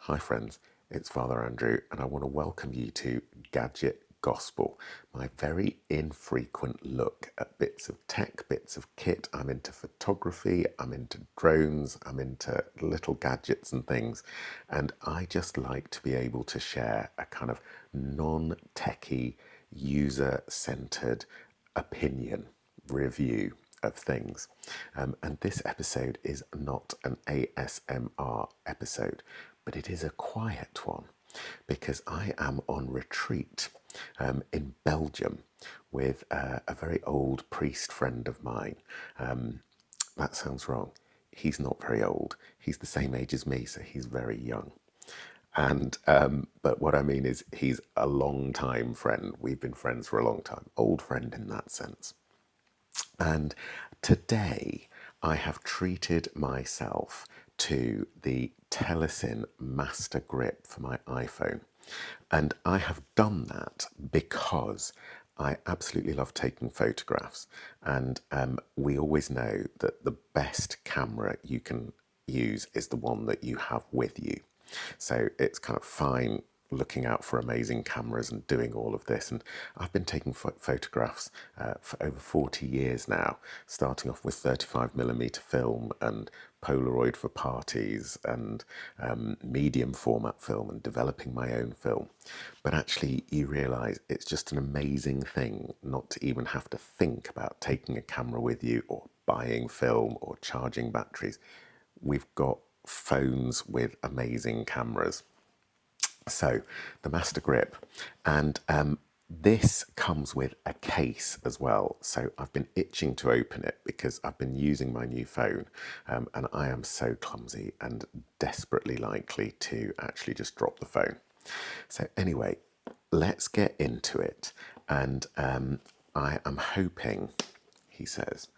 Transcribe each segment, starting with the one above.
Hi friends, it's Father Andrew and I want to welcome you to Gadget Gospel, my very infrequent look at bits of tech, bits of kit. I'm into photography, I'm into drones, I'm into little gadgets and things, and I just like to be able to share a kind of non-techie, user-centered opinion review of things. And this episode is not an ASMR episode, but it is a quiet one because I am on retreat in Belgium with a very old priest friend of mine. That sounds wrong. He's not very old. He's the same age as me, so he's very young. And but what I mean is he's a long time friend. We've been friends for a long time. Old friend in that sense. And today I have treated myself to the Telesin Master Grip for my iPhone. And I have done that because I absolutely love taking photographs. And we always know that the best camera you can use is the one that you have with you. So it's kind of fine looking out for amazing cameras and doing all of this. And I've been taking photographs for over 40 years now, starting off with 35mm film and Polaroid for parties and medium format film and developing my own film. But actually, you realize it's just an amazing thing not to even have to think about taking a camera with you or buying film or charging batteries. We've got phones with amazing cameras. So the Master Grip, and this comes with a case as well. So I've been itching to open it because I've been using my new phone and I am so clumsy and desperately likely to actually just drop the phone. So anyway, let's get into it. And I am hoping, he says,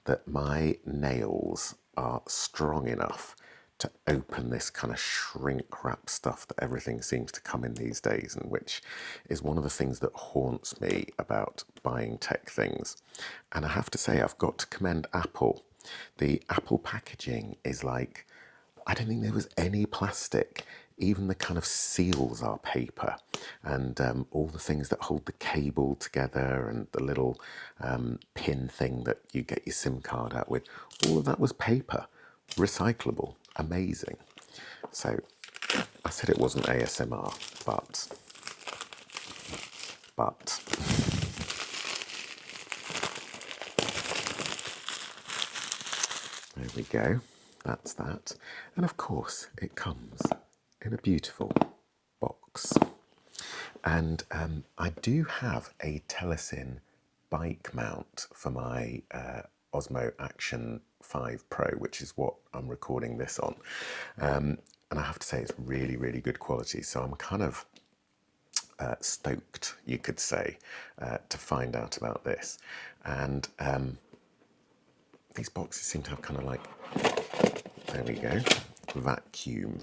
that my nails are strong enough to open this kind of shrink wrap stuff that everything seems to come in these days, and which is one of the things that haunts me about buying tech things. And I have to say, I've got to commend Apple. The Apple packaging is like, I don't think there was any plastic. Even the kind of seals are paper, and all the things that hold the cable together and the little pin thing that you get your SIM card out with, all of that was paper, recyclable, amazing. So I said it wasn't ASMR, but there we go. That's that. And of course, it comes in a beautiful box. And I do have a Telesin bike mount for my Osmo Action 5 Pro, which is what I'm recording this on. And I have to say it's really, really good quality. So I'm kind of stoked, you could say, to find out about this. And these boxes seem to have kind of like, there we go, vacuum.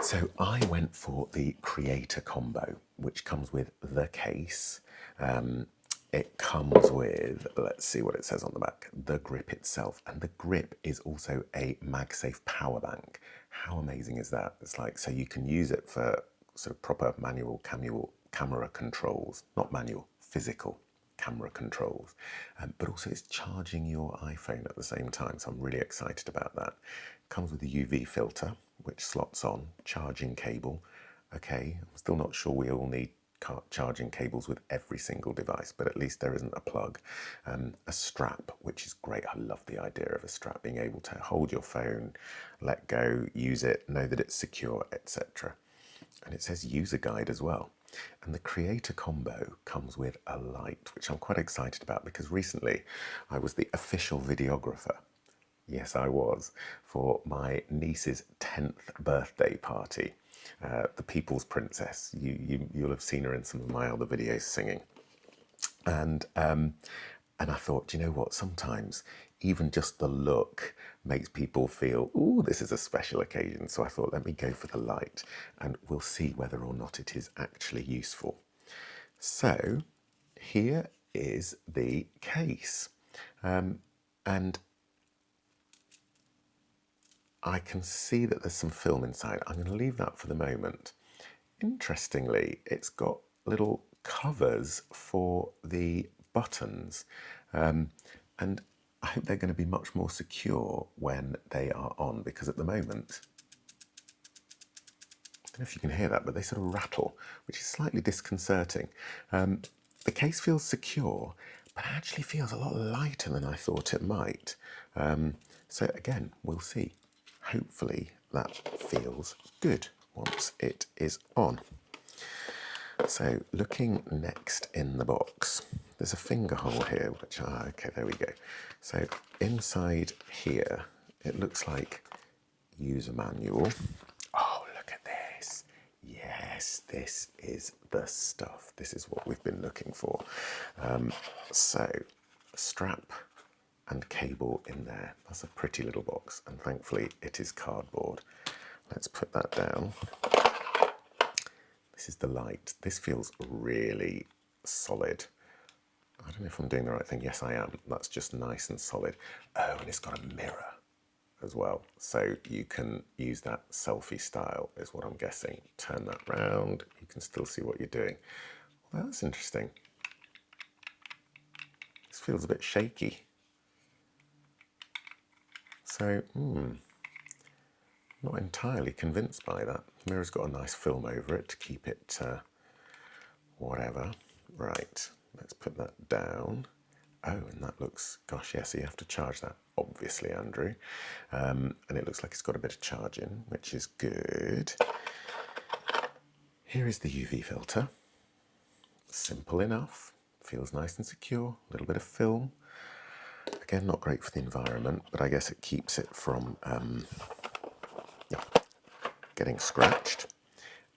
So I went for the Creator Combo, which comes with the case. It comes with, let's see what it says on the back, the grip itself. And the grip is also a MagSafe power bank. How amazing is that? It's like, so you can use it for sort of proper manual camera controls, not manual, physical camera controls, but also it's charging your iPhone at the same time. So I'm really excited about that. Comes with a UV filter, which slots on, charging cable. Okay, I'm still not sure we all need charging cables with every single device, but at least there isn't a plug. A strap, which is great. I love the idea of a strap, being able to hold your phone, let go, use it, know that it's secure, etc. And it says user guide as well. And the Creator Combo comes with a light, which I'm quite excited about because recently I was the official videographer. Yes, I was, for my niece's 10th birthday party, the People's Princess. You'll have seen her in some of my other videos singing. And I thought, do you know what? Sometimes even just the look makes people feel, ooh, this is a special occasion. So I thought, let me go for the light and we'll see whether or not it is actually useful. So here is the case. And I can see that there's some film inside. I'm going to leave that for the moment. Interestingly, it's got little covers for the buttons, and I hope they're going to be much more secure when they are on, because at the moment, I don't know if you can hear that, but they sort of rattle, which is slightly disconcerting. The case feels secure, but actually feels a lot lighter than I thought it might. So again, we'll see. Hopefully that feels good once it is on. So looking next in the box, there's a finger hole here, which, okay, there we go. So inside here, it looks like user manual. Oh, look at this. Yes, this is the stuff. This is what we've been looking for. So strap and cable in there. That's a pretty little box, and thankfully it is cardboard. Let's put that down. This is the light. This feels really solid. I don't know if I'm doing the right thing. Yes, I am. That's just nice and solid. Oh, and it's got a mirror as well. So you can use that selfie style, is what I'm guessing. Turn that round. You can still see what you're doing. Well, that's interesting. This feels a bit shaky. So, not entirely convinced by that. The mirror's got a nice film over it to keep it whatever. Right, let's put that down. Oh, and that looks, gosh, yes, so you have to charge that, obviously, Andrew. And it looks like it's got a bit of charging, which is good. Here is the UV filter. Simple enough. Feels nice and secure. A little bit of film. Again, not great for the environment, but I guess it keeps it from getting scratched.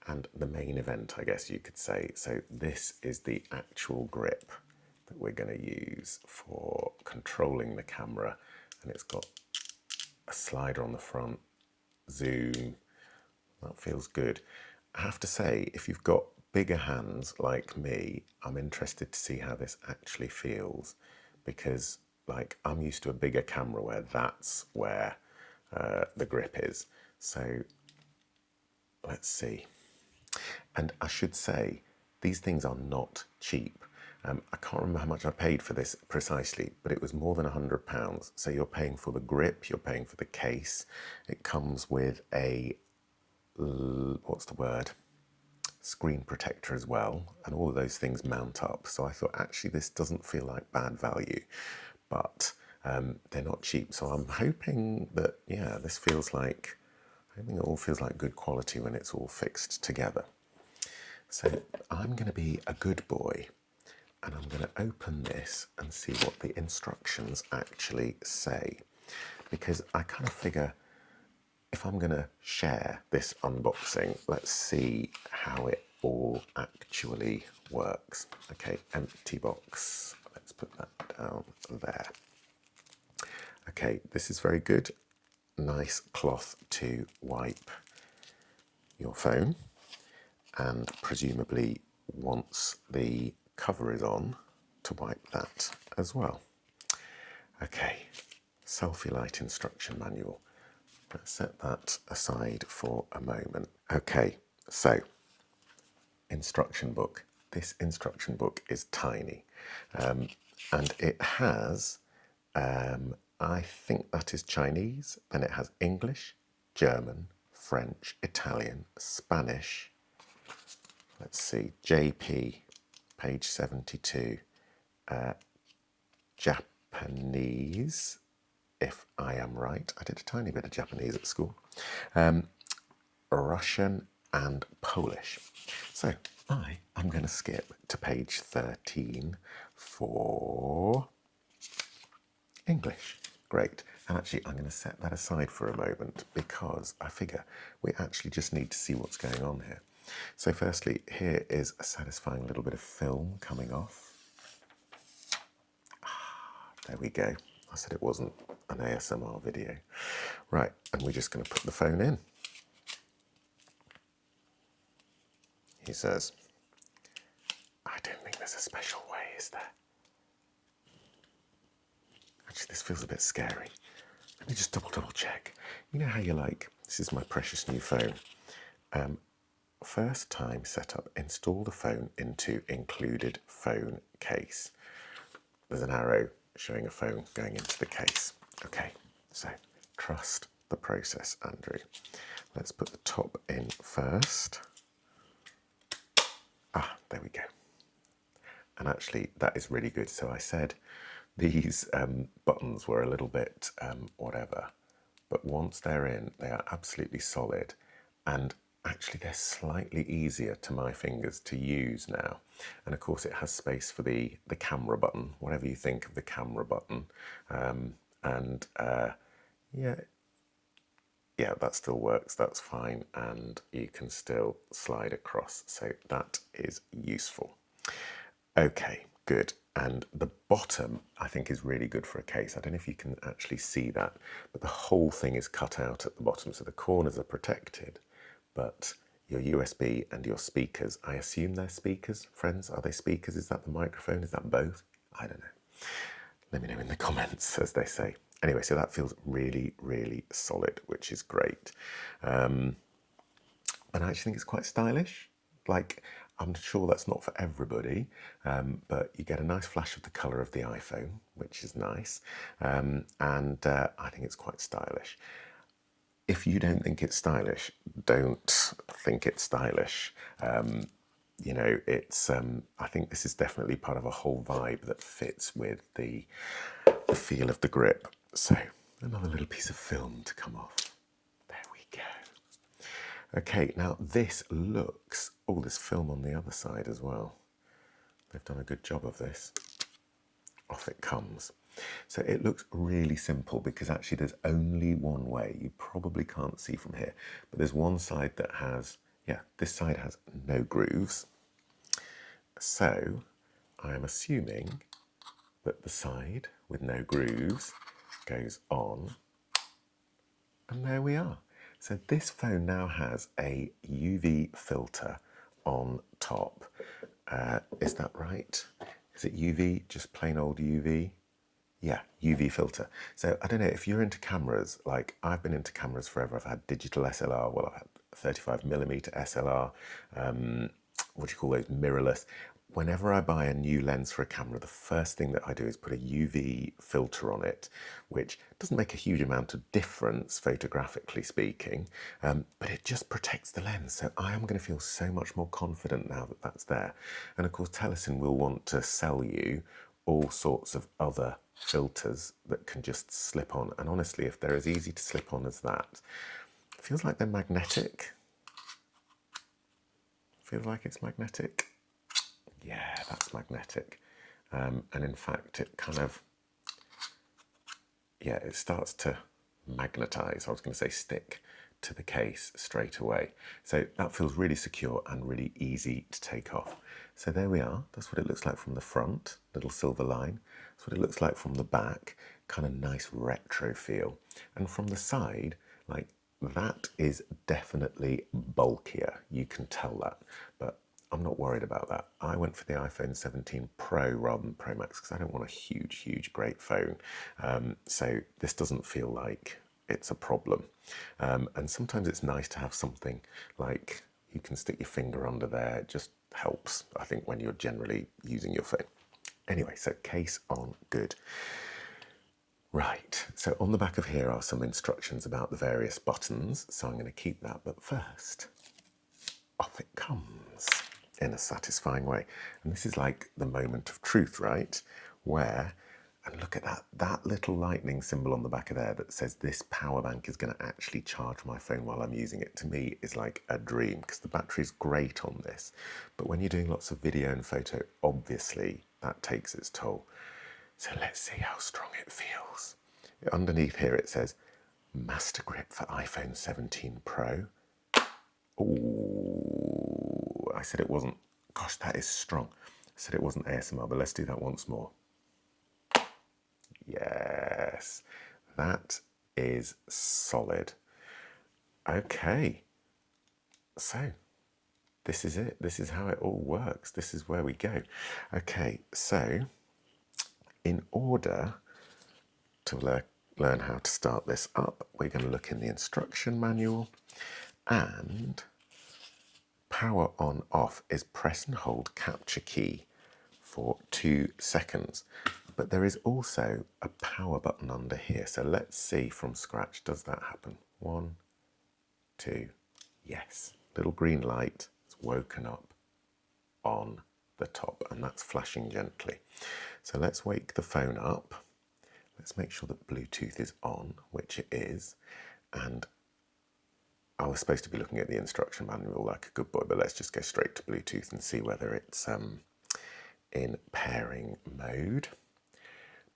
And the main event, I guess you could say. So this is the actual grip that we're going to use for controlling the camera. And it's got a slider on the front, zoom. That feels good. I have to say, if you've got bigger hands like me, I'm interested to see how this actually feels, because like I'm used to a bigger camera where that's where the grip is. So let's see. And I should say, these things are not cheap. I can't remember how much I paid for this precisely, but it was more than £100. So you're paying for the grip, you're paying for the case. It comes with a, what's the word? Screen protector as well, and all of those things mount up. So I thought, actually, this doesn't feel like bad value, but they're not cheap. So I'm hoping that, yeah, this feels like, I think it all feels like good quality when it's all fixed together. So I'm going to be a good boy, and I'm going to open this and see what the instructions actually say, because I kind of figure if I'm going to share this unboxing, let's see how it all actually works. Okay, empty box. Let's put that down there. Okay, this is very good. Nice cloth to wipe your phone, and presumably once the cover is on, to wipe that as well. Okay, selfie light instruction manual. Let's set that aside for a moment. Okay, so instruction book. This instruction book is tiny, and it has, I think that is Chinese, then it has English, German, French, Italian, Spanish. Let's see, JP, page 72, Japanese, if I am right. I did a tiny bit of Japanese at school. Russian and Polish. So I am going to skip to page 13 for English. Great. And actually, I'm going to set that aside for a moment, because I figure we actually just need to see what's going on here. So firstly, here is a satisfying little bit of film coming off. There we go. I said it wasn't an ASMR video. Right, and we're just going to put the phone in. He says, I don't think there's a special way, is there? Actually, this feels a bit scary. Let me just double check. You know how you're like, this is my precious new phone. First time setup, install the phone into included phone case. There's an arrow showing a phone going into the case. Okay, so trust the process, Andrew. Let's put the top in first. Ah, there we go. And actually, that is really good. So I said these buttons were a little bit whatever, but once they're in, they are absolutely solid. And actually, they're slightly easier to my fingers to use now. And of course, it has space for the camera button, whatever you think of the camera button. Yeah, that still works, that's fine, and you can still slide across, so that is useful. Okay, good. And the bottom, I think, is really good for a case. I don't know if you can actually see that, but the whole thing is cut out at the bottom, so the corners are protected, but your USB and your speakers, I assume they're speakers, friends? Are they speakers? Is that the microphone? Is that both? I don't know. Let me know in the comments, as they say. Anyway, so that feels really, really solid, which is great. And I actually think it's quite stylish. Like, I'm sure that's not for everybody, but you get a nice flash of the colour of the iPhone, which is nice. And I think it's quite stylish. If you don't think it's stylish, don't think it's stylish. You know, it's. I think this is definitely part of a whole vibe that fits with the feel of the grip. So another little piece of film to come off. There we go. Okay, now this looks. Oh, there's film on the other side as well. They've done a good job of this. Off it comes. So it looks really simple because actually there's only one way. You probably can't see from here, but there's one side that has, yeah, this side has no grooves. So I am assuming that the side with no grooves goes on, and there we are. So this phone now has a UV filter on top. Is that right? Is it UV, just plain old UV? Yeah, UV filter. So I don't know if you're into cameras, like I've been into cameras forever. I've had digital SLR, well, I've had 35mm SLR, what do you call those, mirrorless. Whenever I buy a new lens for a camera, the first thing that I do is put a UV filter on it, which doesn't make a huge amount of difference photographically speaking, but it just protects the lens. So I am going to feel so much more confident now that that's there. And of course, Telesin will want to sell you all sorts of other filters that can just slip on. And honestly, if they're as easy to slip on as that, it feels like they're magnetic. Feels like it's magnetic. Yeah, that's magnetic. And in fact, it kind of, yeah, it starts to magnetize. I was going to say stick to the case straight away. So that feels really secure and really easy to take off. So there we are. That's what it looks like from the front, little silver line. That's what it looks like from the back, kind of nice retro feel. And from the side, like that is definitely bulkier. You can tell that, but I'm not worried about that. I went for the iPhone 17 Pro rather than Pro Max because I don't want a huge, great phone. So this doesn't feel like it's a problem. And sometimes it's nice to have something like you can stick your finger under there. It just helps, I think, when you're generally using your phone. Anyway, so case on, good. Right, so on the back of here are some instructions about the various buttons. So I'm going to keep that, but first, off it comes in a satisfying way. And this is like the moment of truth, right? Where, and look at that little lightning symbol on the back of there that says this power bank is going to actually charge my phone while I'm using it. To me, is like a dream because the battery's great on this. But when you're doing lots of video and photo, obviously that takes its toll. So let's see how strong it feels. Underneath here it says Master Grip for iPhone 17 Pro. Ooh, I said it wasn't. Gosh, that is strong. I said it wasn't ASMR, but let's do that once more. Yes, that is solid. Okay, so this is it. This is how it all works. This is where we go. Okay, so in order to learn how to start this up, we're going to look in the instruction manual, and power on off is press and hold capture key for 2 seconds. But there is also a power button under here. So let's see from scratch, does that happen? 1, 2, yes. Little green light is woken up on the top, and that's flashing gently. So let's wake the phone up. Let's make sure that Bluetooth is on, which it is. And I was supposed to be looking at the instruction manual like a good boy, but let's just go straight to Bluetooth and see whether it's in pairing mode.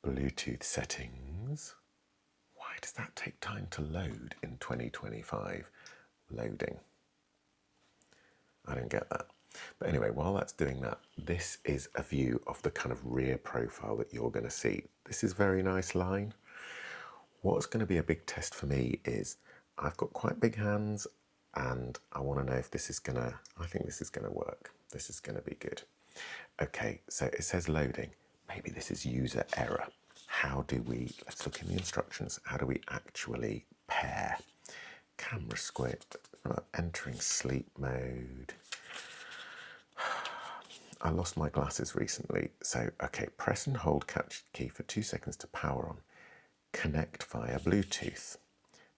Bluetooth settings. Why does that take time to load in 2025? Loading. I don't get that. But anyway, while that's doing that, this is a view of the kind of rear profile that you're going to see. This is very nice line. What's going to be a big test for me is I've got quite big hands and I want to know if this is going to, I think this is going to work. This is going to be good. Okay, so it says loading. Maybe this is user error. How do we, let's look in the instructions, how do we actually pair? Camera square, entering sleep mode. I lost my glasses recently, so okay, press and hold capture key for 2 seconds to power on. Connect via Bluetooth.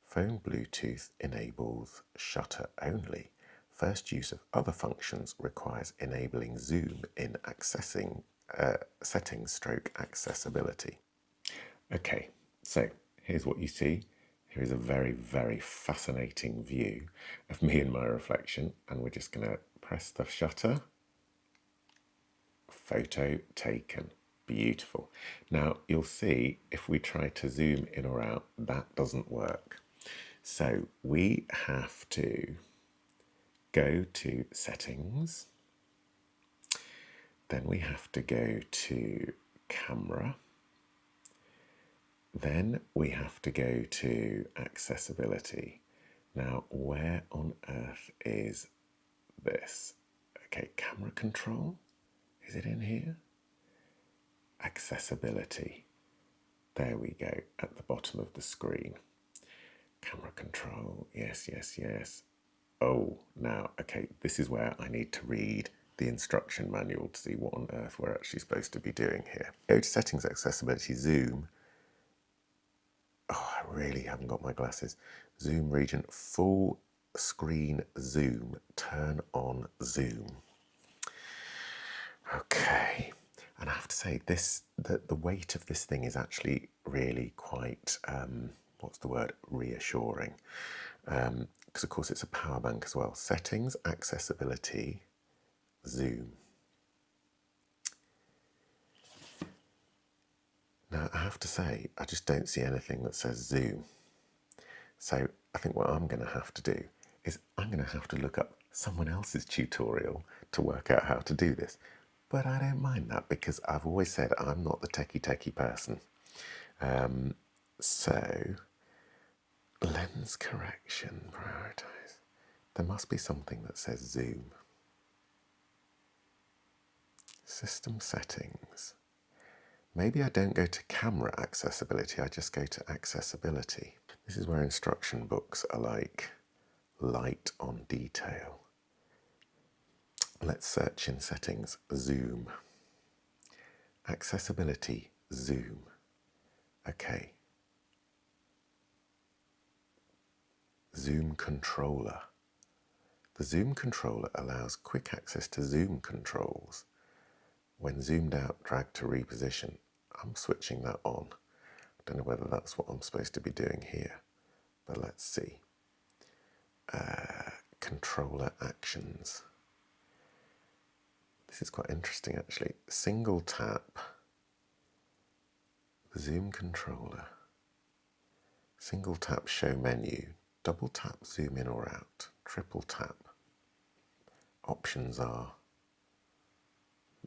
Phone Bluetooth enables shutter only. First use of other functions requires enabling zoom in accessing settings stroke accessibility. Okay, so here's what you see. Here is a very, very fascinating view of me in my reflection, and we're just going to press the shutter. Photo taken. Beautiful. Now you'll see if we try to zoom in or out, that doesn't work. So we have to go to settings, then we have to go to camera, then we have to go to accessibility. Now where on earth is this? Okay, camera control, is it in here? Accessibility, there we go, at the bottom of the screen. Camera control, yes, yes, yes. Oh, now, okay, this is where I need to read the instruction manual to see what on earth we're actually supposed to be doing here. Go to settings, accessibility, zoom. Oh, I really haven't got my glasses. Zoom region, full screen zoom, turn on zoom. Okay, and I have to say this, the weight of this thing is actually really quite, what's the word, reassuring. Because of course it's a power bank as well. Settings, accessibility, zoom. Now I have to say, I just don't see anything that says zoom. So I think what I'm going to have to do is I'm going to have to look up someone else's tutorial to work out how to do this. But I don't mind that because I've always said I'm not the techie person. So lens correction, prioritize. There must be something that says zoom. System settings. Maybe I don't go to camera accessibility, I just go to accessibility. This is where instruction books are like light on detail. Let's search in settings, zoom. Accessibility, zoom. Okay. Zoom controller. The zoom controller allows quick access to zoom controls. When zoomed out, drag to reposition. I'm switching that on. I don't know whether that's what I'm supposed to be doing here, but let's see. Controller actions. This is quite interesting actually. Single tap, zoom controller. Single tap show menu. Double tap zoom in or out. Triple tap. Options are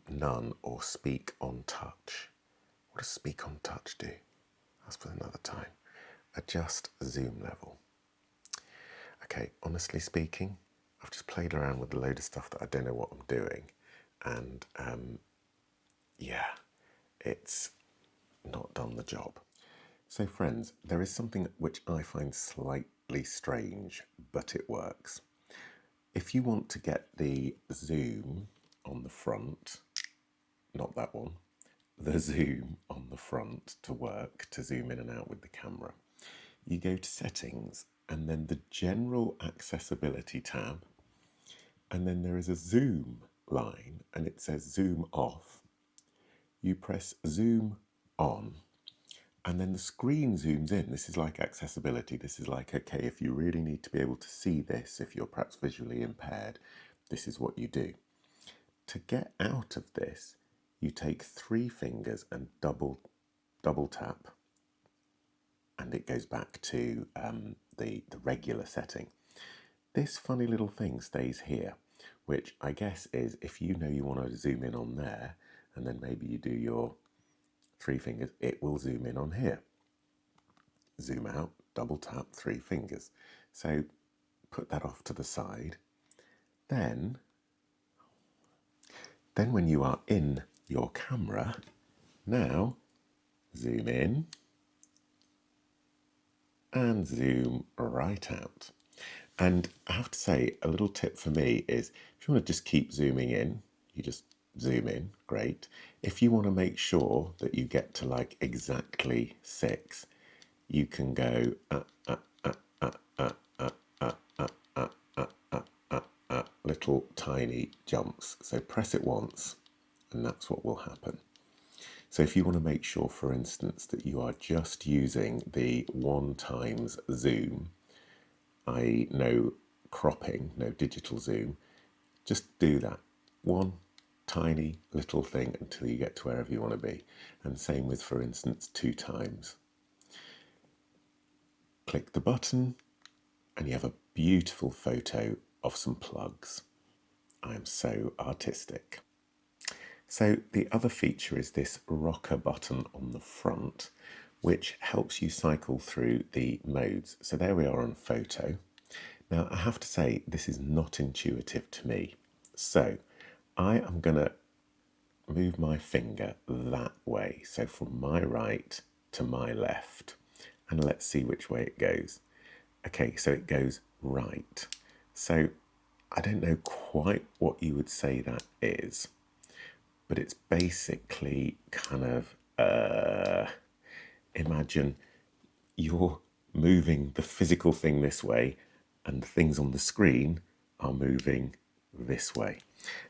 none or speak on touch. What does speak on touch do? That's for another time. Adjust zoom level. Okay, honestly speaking, I've just played around with a load of stuff that I don't know what I'm doing. And yeah, it's not done the job. So friends, there is something which I find slightly strange, but it works. If you want to get the zoom on the front, not that one, the zoom on the front to work, to zoom in and out with the camera, you go to settings and then the general accessibility tab, and then there is a zoom line and it says zoom off. You press zoom on and then the screen zooms in. This is like accessibility. This is like, okay, if you really need to be able to see this, if you're perhaps visually impaired, this is what you do. To get out of this, you take 3 fingers and double tap, and it goes back to the regular setting. This funny little thing stays here, which I guess is if you know you want to zoom in on there, and then maybe you do your 3 fingers, it will zoom in on here. Zoom out, double tap, 3 fingers. So put that off to the side. Then when you are in your camera, now zoom in and zoom right out. And I have to say, a little tip for me is if you want to just keep zooming in, you just zoom in, great. If you want to make sure that you get to like exactly 6, you can go little tiny jumps. So press it once and that's what will happen. So if you want to make sure, for instance, that you are just using the 1 times zoom, i.e. no cropping, no digital zoom, just do that. 1 tiny little thing until you get to wherever you want to be. And same with, for instance, 2 times. Click the button and you have a beautiful photo of some plugs. I am so artistic. So the other feature is this rocker button on the front, which helps you cycle through the modes. So there we are on photo. Now I have to say, this is not intuitive to me. So I am going to move my finger that way. So from my right to my left. And let's see which way it goes. Okay, so it goes right. So I don't know quite what you would say that is, but it's basically kind of, imagine you're moving the physical thing this way and the things on the screen are moving this way.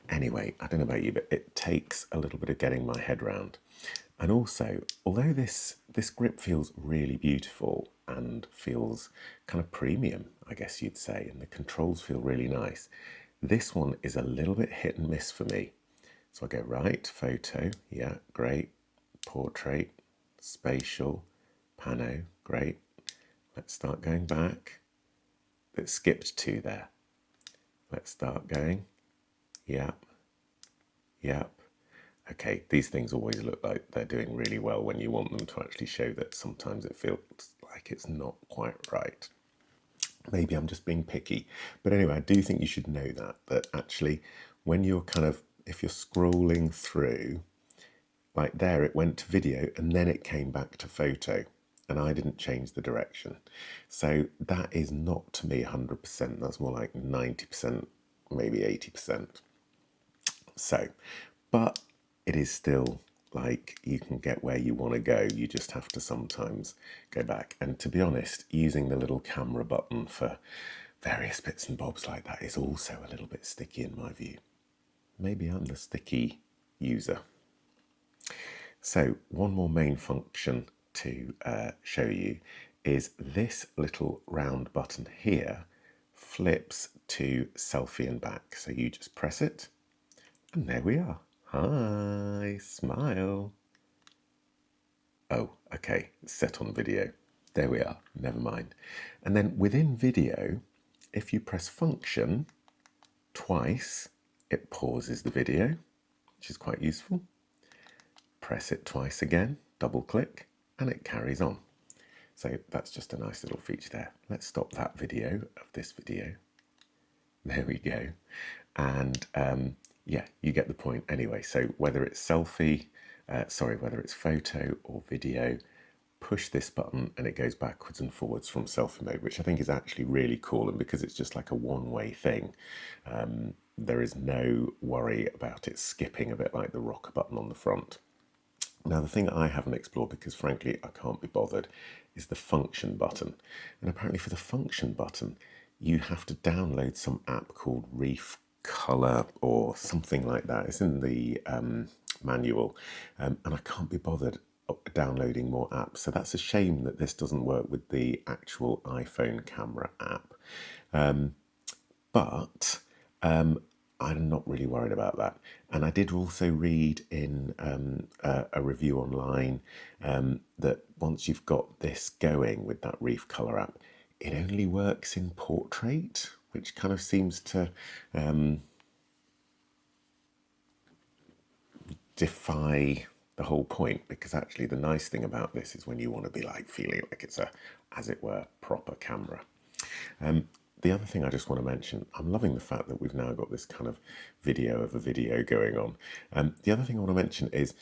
Anyway, I don't know about you, but it takes a little bit of getting my head round. And also, although this grip feels really beautiful and feels kind of premium, I guess you'd say, and the controls feel really nice, this one is a little bit hit and miss for me. So I go right, photo, yeah, great, portrait, spatial, pano, great. Let's start going back. It skipped 2 there. Let's start going. Yep. Yep. Okay, these things always look like they're doing really well when you want them to actually show that sometimes it feels like it's not quite right. Maybe I'm just being picky. But anyway, I do think you should know that actually when you're kind of, if you're scrolling through, like there it went to video and then it came back to photo and I didn't change the direction. So that is not to me 100%, that's more like 90%, maybe 80%. So, but it is still like you can get where you want to go, you just have to sometimes go back. And to be honest, using the little camera button for various bits and bobs like that is also a little bit sticky in my view. Maybe I'm the sticky user. So one more main function to show you is this little round button here flips to selfie and back. So you just press it and there we are. Hi, smile. Oh, okay, it's set on video. There we are, never mind. And then within video, if you press function twice, it pauses the video, which is quite useful. Press it twice again, double click, and it carries on. So that's just a nice little feature there. Let's stop that video of this video. There we go. And yeah, you get the point anyway. So whether it's selfie, whether it's photo or video, push this button and it goes backwards and forwards from selfie mode, which I think is actually really cool. And because it's just like a one-way thing, there is no worry about it skipping, a bit like the rocker button on the front. Now, the thing that I haven't explored, because frankly I can't be bothered, is the function button. And apparently for the function button, you have to download some app called Reef Color or something like that. It's in the manual, and I can't be bothered downloading more apps. So that's a shame that this doesn't work with the actual iPhone camera app. But I'm not really worried about that. And I did also read in a review online that once you've got this going with that Reef Color app, it only works in portrait, which kind of seems to defy the whole point, because actually the nice thing about this is when you want to be like feeling like it's a, as it were, proper camera. The other thing I just want to mention, I'm loving the fact that we've now got this kind of video of a video going on. The other thing I want to mention is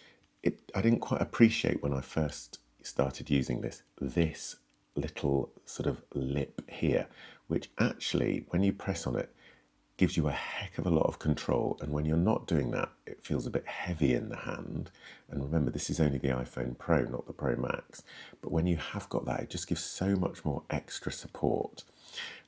I didn't quite appreciate when I first started using this little sort of lip here, which actually, when you press on it, gives you a heck of a lot of control. And when you're not doing that, it feels a bit heavy in the hand. And remember, this is only the iPhone Pro, not the Pro Max. But when you have got that, it just gives so much more extra support.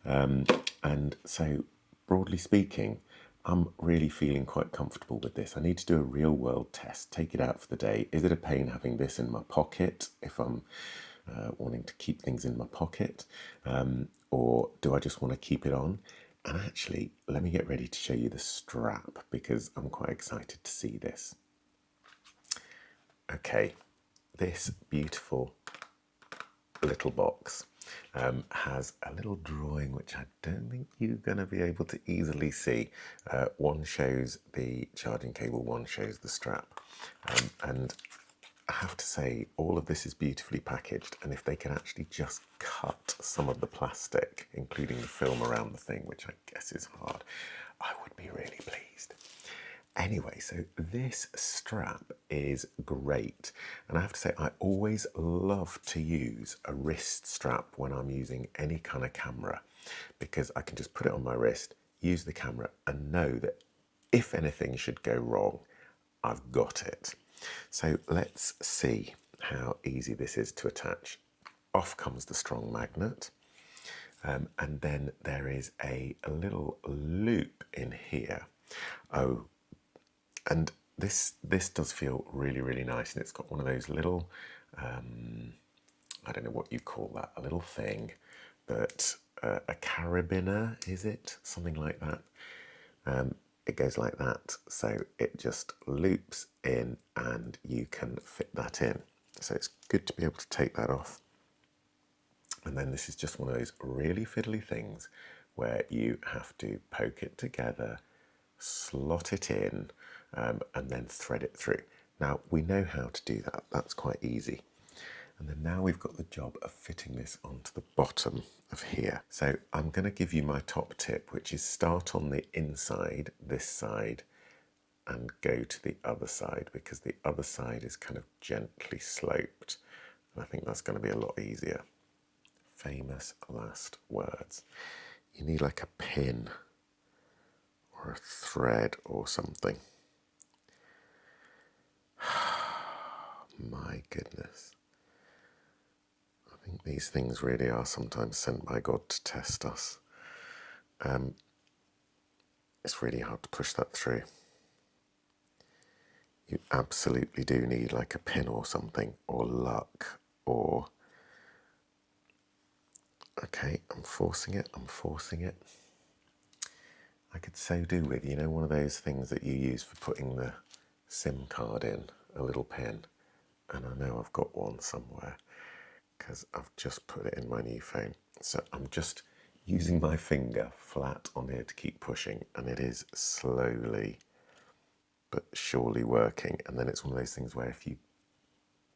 And so, broadly speaking, I'm really feeling quite comfortable with this. I need to do a real world test, take it out for the day. Is it a pain having this in my pocket if I'm wanting to keep things in my pocket? Or do I just want to keep it on? And actually, let me get ready to show you the strap because I'm quite excited to see this. Okay, this beautiful little box has a little drawing which I don't think you're going to be able to easily see. One shows the charging cable, one shows the strap. And I have to say, all of this is beautifully packaged, and if they can actually just cut some of the plastic, including the film around the thing, which I guess is hard, I would be really pleased. Anyway, so this strap is great. And I have to say, I always love to use a wrist strap when I'm using any kind of camera, because I can just put it on my wrist, use the camera, and know that if anything should go wrong, I've got it. So let's see how easy this is to attach. Off comes the strong magnet. And then there is a little loop in here. Oh, and this does feel really, really nice. And it's got one of those little, I don't know what you call that, a little thing that, a carabiner, is it? Something like that. It goes like that. So it just loops in and you can fit that in. So it's good to be able to take that off. And then this is just one of those really fiddly things where you have to poke it together, slot it in, and then thread it through. Now, we know how to do that. That's quite easy. And then now we've got the job of fitting this onto the bottom of here. So I'm going to give you my top tip, which is start on the inside, this side, and go to the other side, because the other side is kind of gently sloped. And I think that's going to be a lot easier. Famous last words. You need like a pin or a thread or something. My goodness. I think these things really are sometimes sent by God to test us. It's really hard to push that through. You absolutely do need like a pin or something, or luck, or... Okay, I'm forcing it. I could so do with, one of those things that you use for putting the SIM card in, a little pin. And I know I've got one somewhere because I've just put it in my new phone. So I'm just using my finger flat on here to keep pushing, and it is slowly but surely working. And then it's one of those things where if you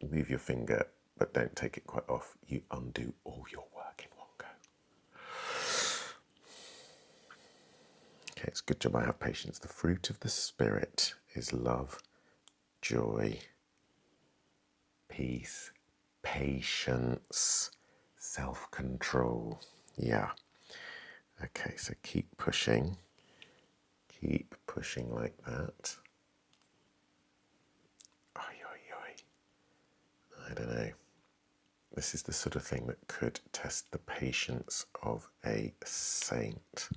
move your finger but don't take it quite off, you undo all your work in one go. Okay, it's a good job I have patience. The fruit of the Spirit is love, joy, peace, patience, self-control. Yeah. Okay, so keep pushing like that. Oi, oi, oi. I don't know. This is the sort of thing that could test the patience of a saint.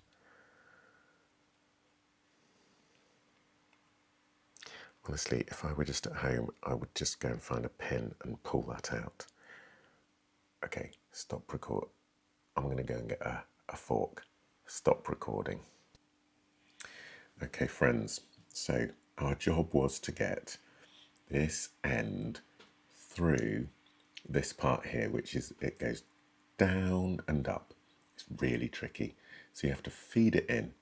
Honestly, if I were just at home, I would just go and find a pin and pull that out. Okay, stop record. I'm going to go and get a fork. Stop recording. Okay, friends, so our job was to get this end through this part here, which is, it goes down and up. It's really tricky. So you have to feed it in.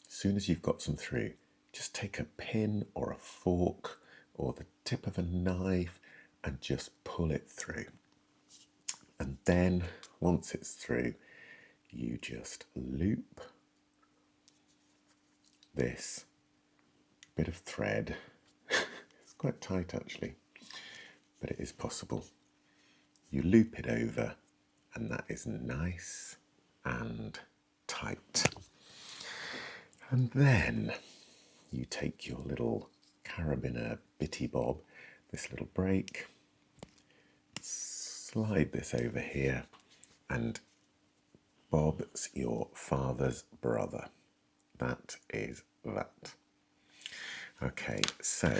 As soon as you've got some through, just take a pin or a fork or the tip of a knife and just pull it through. And then once it's through, you just loop this bit of thread. It's quite tight actually, but it is possible. You loop it over and that is nice and tight. And then you take your little carabiner bitty bob, this little brake, slide this over here, and Bob's your father's brother. That is that. Okay, so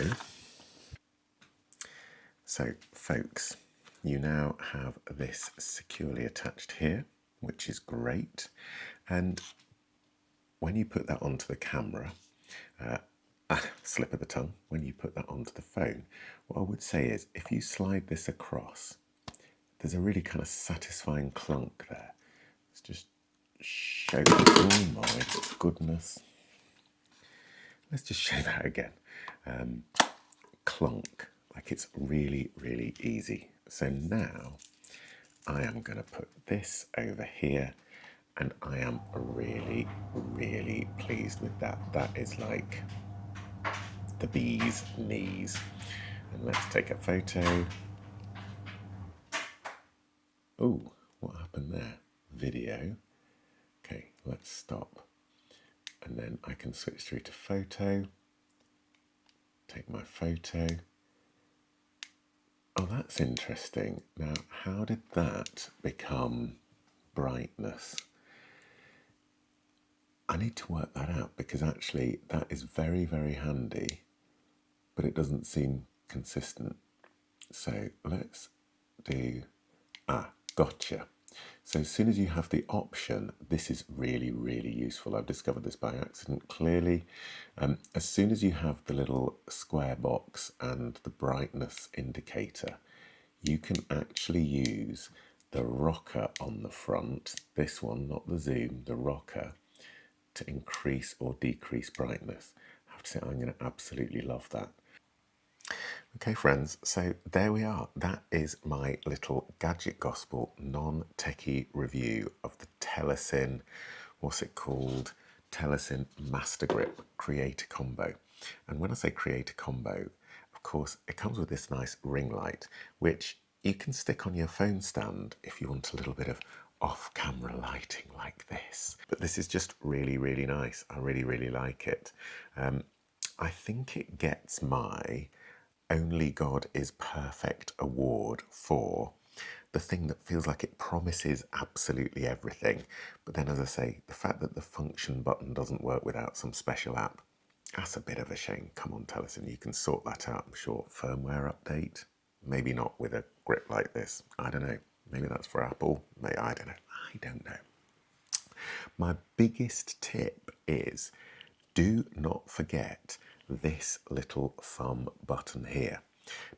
folks, you now have this securely attached here, which is great. And when you put that onto the camera, slip of the tongue, when you put that onto the phone, what I would say is if you slide this across, there's a really kind of satisfying clunk there. Let's just show, oh my goodness. Let's just show that again. Clunk, like it's really, really easy. So now I am going to put this over here and I am really, really pleased with that. That is like the bee's knees. And let's take a photo. Oh, what happened there? Video. Okay, let's stop. And then I can switch through to photo. Take my photo. Oh, that's interesting. Now, how did that become brightness? I need to work that out because actually that is very, very handy, but it doesn't seem consistent. So let's do, gotcha. So as soon as you have the option, this is really, really useful. I've discovered this by accident, clearly. As soon as you have the little square box and the brightness indicator, you can actually use the rocker on the front, this one, not the zoom, the rocker, to increase or decrease brightness. I have to say, I'm going to absolutely love that. Okay, friends, so there we are. That is my little Gadget Gospel non-techie review of the Telesin, what's it called? Telesin Master Grip Creator Combo. And when I say Creator Combo, of course, it comes with this nice ring light, which you can stick on your phone stand if you want a little bit of off-camera lighting like this. But this is just really, really nice. I really, really like it. I think it gets my Only God is Perfect award for the thing that feels like it promises absolutely everything. But then, as I say, the fact that the function button doesn't work without some special app, that's a bit of a shame. Come on, Telesin, you can sort that out, I'm sure. Firmware update? Maybe not with a grip like this. I don't know. Maybe that's for Apple. Maybe, I don't know. I don't know. My biggest tip is do not forget this little thumb button here.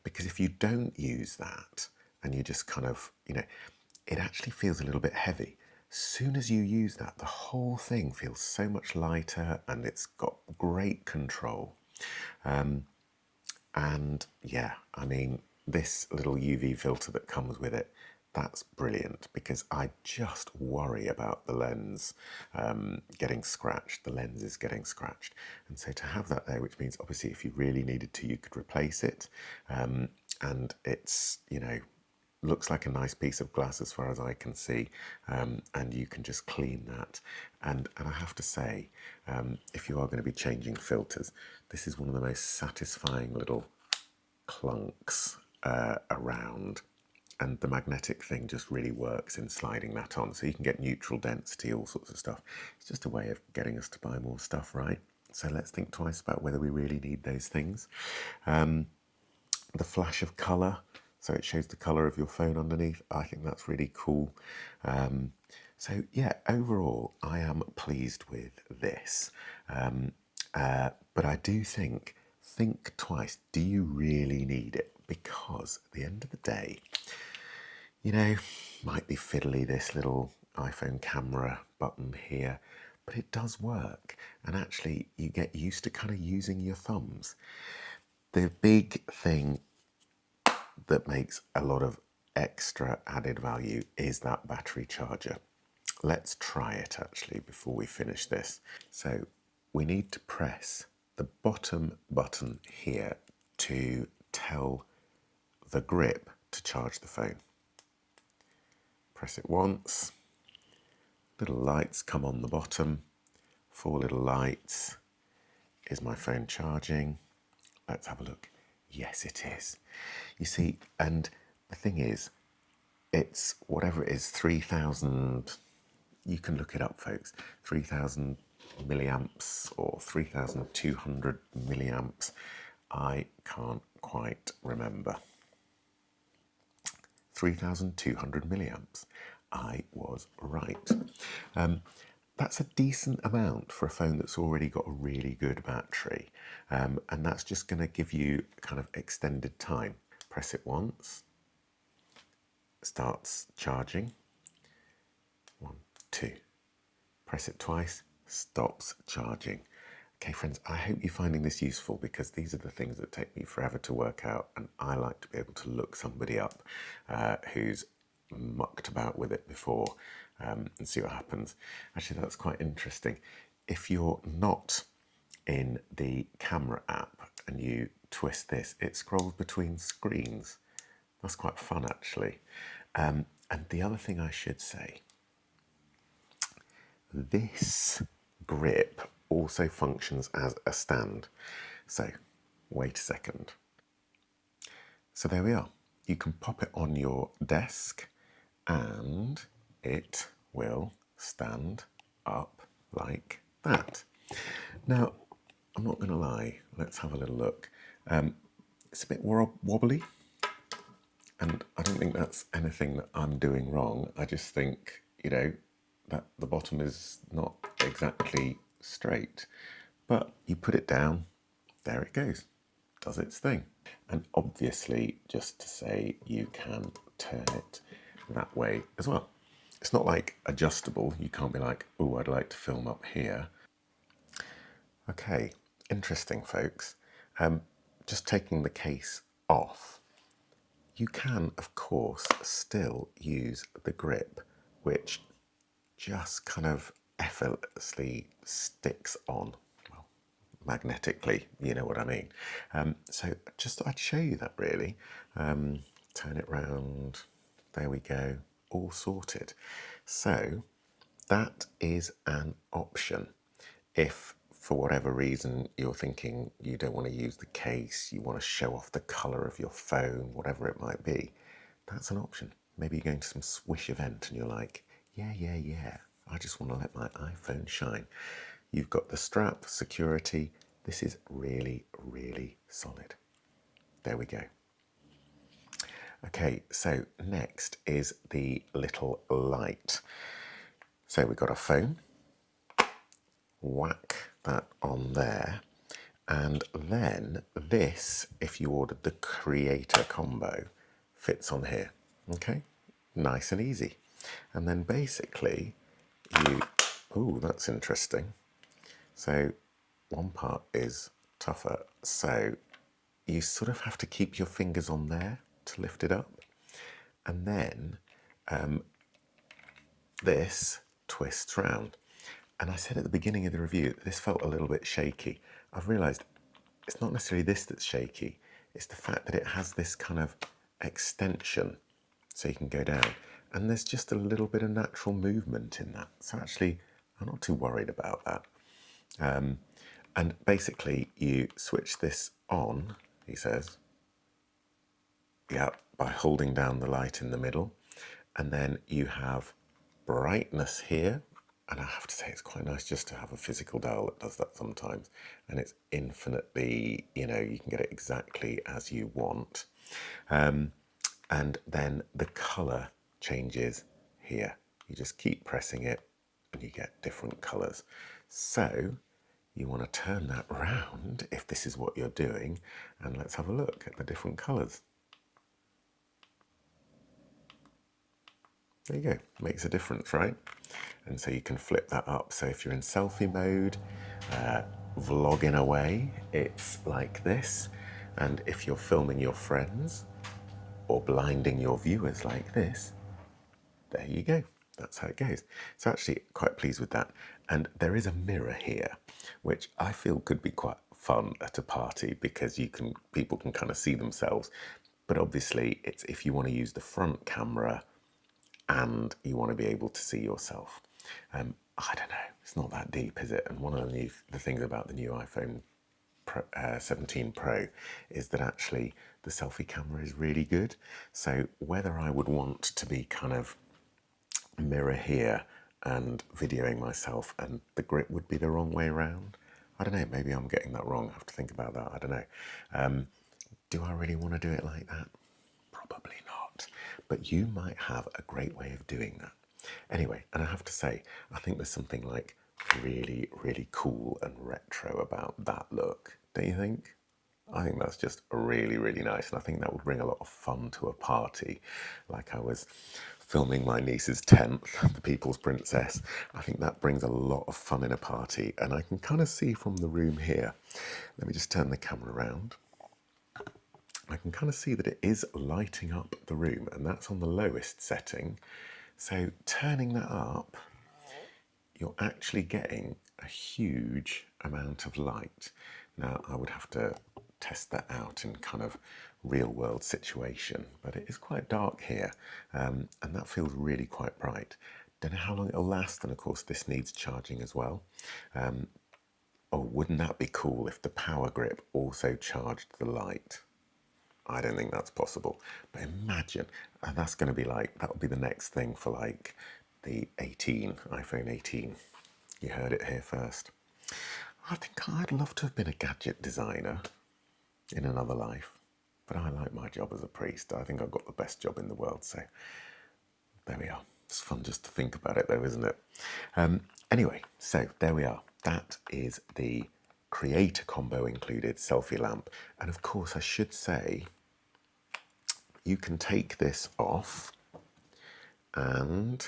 Because if you don't use that and you just kind of, it actually feels a little bit heavy. As soon as you use that, the whole thing feels so much lighter and it's got great control. And yeah, I mean, this little UV filter that comes with it, that's brilliant because I just worry about the lens getting scratched. The lens is getting scratched. And so to have that there, which means obviously if you really needed to, you could replace it. And it's, looks like a nice piece of glass as far as I can see, and you can just clean that. And I have to say, if you are going to be changing filters, this is one of the most satisfying little clunks around, and the magnetic thing just really works in sliding that on. So you can get neutral density, all sorts of stuff. It's just a way of getting us to buy more stuff, right? So let's think twice about whether we really need those things. The flash of colour, so it shows the colour of your phone underneath. I think that's really cool. So yeah, overall, I am pleased with this. But I do think twice. Do you really need it? Because at the end of the day, you know, might be fiddly, this little iPhone camera button here, but it does work. And actually, you get used to kind of using your thumbs. The big thing that makes a lot of extra added value is that battery charger. Let's try it actually before we finish this. So we need to press the bottom button here to tell the grip to charge the phone. Press it once, little lights come on the bottom, 4 little lights. Is my phone charging? Let's have a look. Yes, it is. You see, and the thing is, it's whatever it is, 3,000, you can look it up, folks, 3,000 milliamps or 3,200 milliamps. I can't quite remember. 3,200 milliamps. I was right. That's a decent amount for a phone that's already got a really good battery. And that's just going to give you kind of extended time. Press it once, starts charging. 1, 2. Press it twice, stops charging. Okay, friends, I hope you're finding this useful, because these are the things that take me forever to work out, and I like to be able to look somebody up who's mucked about with it before and see what happens. Actually, that's quite interesting. If you're not in the camera app and you twist this, it scrolls between screens. That's quite fun, actually. And the other thing I should say, this grip also functions as a stand. So, wait a second. So there we are. You can pop it on your desk and it will stand up like that. Now, I'm not going to lie, let's have a little look. It's a bit wobbly, and I don't think that's anything that I'm doing wrong. I just think, that the bottom is not exactly straight. But you put it down, there it goes, does its thing. And obviously, just to say, you can turn it that way as well. It's not like adjustable. You can't be like, oh, I'd like to film up here. Okay, interesting, folks. Just taking the case off, you can, of course, still use the grip, which just kind of effortlessly sticks on, well, magnetically, you know what I mean. So just thought I'd show you that, really. Turn it round, there we go, all sorted. So that is an option. If for whatever reason you're thinking you don't want to use the case, you want to show off the colour of your phone, whatever it might be, that's an option. Maybe you're going to some Swish event and you're like, yeah, I just want to let my iPhone shine. You've got the strap, security. This is really, really solid. There we go. Okay, so next is the little light. So we've got a phone, whack that on there, and then this, if you ordered the Creator combo, fits on here. Okay, nice and easy. And then basically oh, that's interesting. So one part is tougher, so you sort of have to keep your fingers on there to lift it up. And then this twists round. And I said at the beginning of the review that this felt a little bit shaky. I've realised it's not necessarily this that's shaky, it's the fact that it has this kind of extension so you can go down. And there's just a little bit of natural movement in that. So actually, I'm not too worried about that. And basically, you switch this on, he says, yeah, by holding down the light in the middle. And then you have brightness here. And I have to say, it's quite nice just to have a physical dial that does that sometimes. And it's infinitely, you can get it exactly as you want. And then the color changes here. You just keep pressing it and you get different colors. So you want to turn that round if this is what you're doing, and let's have a look at the different colors. There you go, makes a difference, right? And so you can flip that up. So if you're in selfie mode, vlogging away, it's like this. And if you're filming your friends or blinding your viewers like this, there you go. That's how it goes. So actually quite pleased with that. And there is a mirror here, which I feel could be quite fun at a party because people can kind of see themselves. But obviously it's if you want to use the front camera and you want to be able to see yourself. I don't know, it's not that deep, is it? And one of the things about the new iPhone 17 Pro is that actually the selfie camera is really good. So whether I would want to be kind of mirror here and videoing myself and the grip would be the wrong way around, I don't know, maybe I'm getting that wrong. I have to think about that. I don't know. Do I really want to do it like that? Probably not. But you might have a great way of doing that. Anyway, and I have to say, I think there's something like really, really cool and retro about that look. Don't you think? I think that's just really, really nice. And I think that would bring a lot of fun to a party. Like I was filming my niece's 10th, The People's Princess. I think that brings a lot of fun in a party. And I can kind of see from the room here. Let me just turn the camera around. I can kind of see that it is lighting up the room, and that's on the lowest setting. So turning that up, you're actually getting a huge amount of light. Now, I would have to test that out in kind of real world situation, but it is quite dark here, and that feels really quite bright. Don't know how long it'll last, and of course this needs charging as well. Oh, wouldn't that be cool if the power grip also charged the light? I don't think that's possible, but imagine, and that's going to be like, that will be the next thing for like the iPhone 18. You heard it here first. I think I'd love to have been a gadget designer in another life, but I like my job as a priest. I think I've got the best job in the world, so there we are. It's fun just to think about it though, isn't it? Anyway, so there we are. That is the Creator Combo included selfie lamp. And of course, I should say, you can take this off and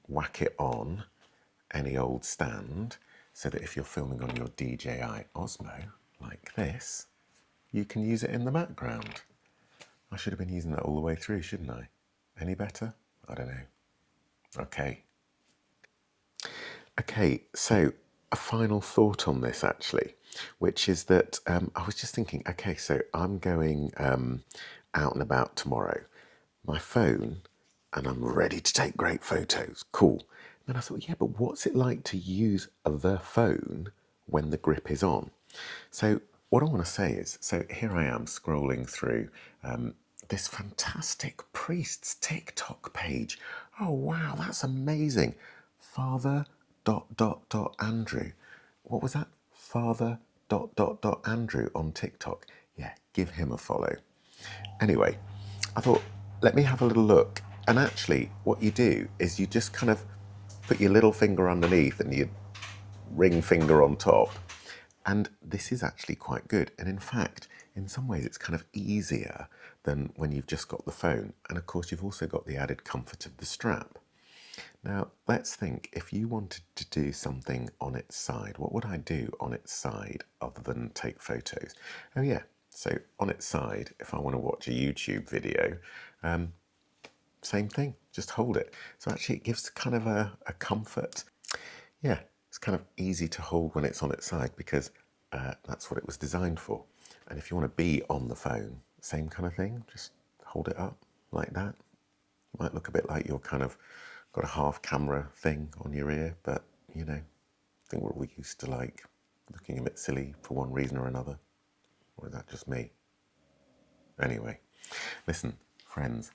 whack it on any old stand so that if you're filming on your DJI Osmo like this, you can use it in the background. I should have been using that all the way through, shouldn't I? Any better? I don't know. Okay, so a final thought on this actually, which is that I was just thinking, okay, so I'm going out and about tomorrow. My phone, and I'm ready to take great photos. Cool. And then I thought, yeah, but what's it like to use the phone when the grip is on? So what I want to say is, so here I am scrolling through this fantastic priest's TikTok page. Oh wow, that's amazing. Father Andrew. What was that? Father Andrew on TikTok. Yeah, give him a follow. Anyway, I thought, let me have a little look. And actually, what you do is you just kind of put your little finger underneath and your ring finger on top. And this is actually quite good. And in fact, in some ways, it's kind of easier than when you've just got the phone. And of course, you've also got the added comfort of the strap. Now, let's think, if you wanted to do something on its side, what would I do on its side other than take photos? Oh yeah, so on its side, if I want to watch a YouTube video, same thing, just hold it. So actually it gives kind of a comfort. Yeah, it's kind of easy to hold when it's on its side because that's what it was designed for. And if you want to be on the phone, same kind of thing, just hold it up like that. It might look a bit like you're kind of got a half camera thing on your ear, but you know, I think we're all used to like looking a bit silly for one reason or another. Or is that just me? Anyway, listen, friends,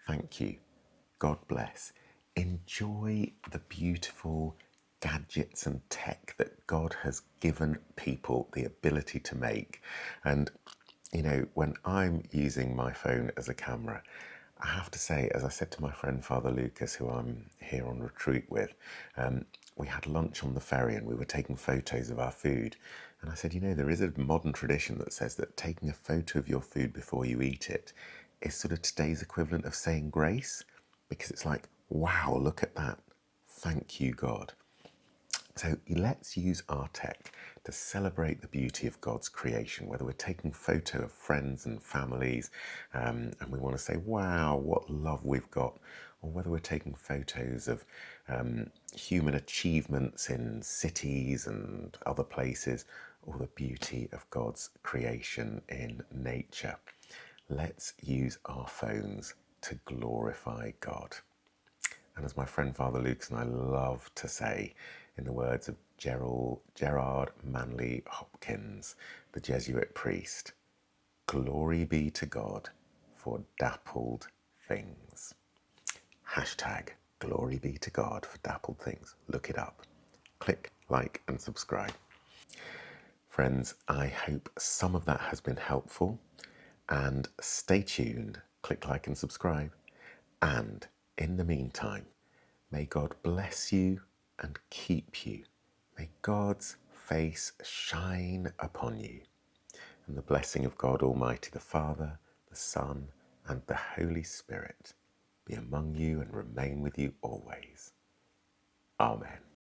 thank you. God bless. Enjoy the beautiful gadgets and tech that God has given people the ability to make. And, you know, when I'm using my phone as a camera, I have to say, as I said to my friend Father Lucas, who I'm here on retreat with, we had lunch on the ferry and we were taking photos of our food. And I said, you know, there is a modern tradition that says that taking a photo of your food before you eat it is sort of today's equivalent of saying grace, because it's like, wow, look at that. Thank you, God. So let's use our tech to celebrate the beauty of God's creation, whether we're taking photo of friends and families and we want to say, wow, what love we've got, or whether we're taking photos of human achievements in cities and other places, or the beauty of God's creation in nature. Let's use our phones to glorify God. And as my friend Father Lucas and I love to say, in the words of Gerard Manley Hopkins, the Jesuit priest, glory be to God for dappled things. Hashtag glory be to God for dappled things. Look it up. Click, like, and subscribe. Friends, I hope some of that has been helpful, and stay tuned. Click, like, and subscribe. And in the meantime, may God bless you and keep you. May God's face shine upon you. And the blessing of God Almighty, the Father, the Son, and the Holy Spirit be among you and remain with you always. Amen.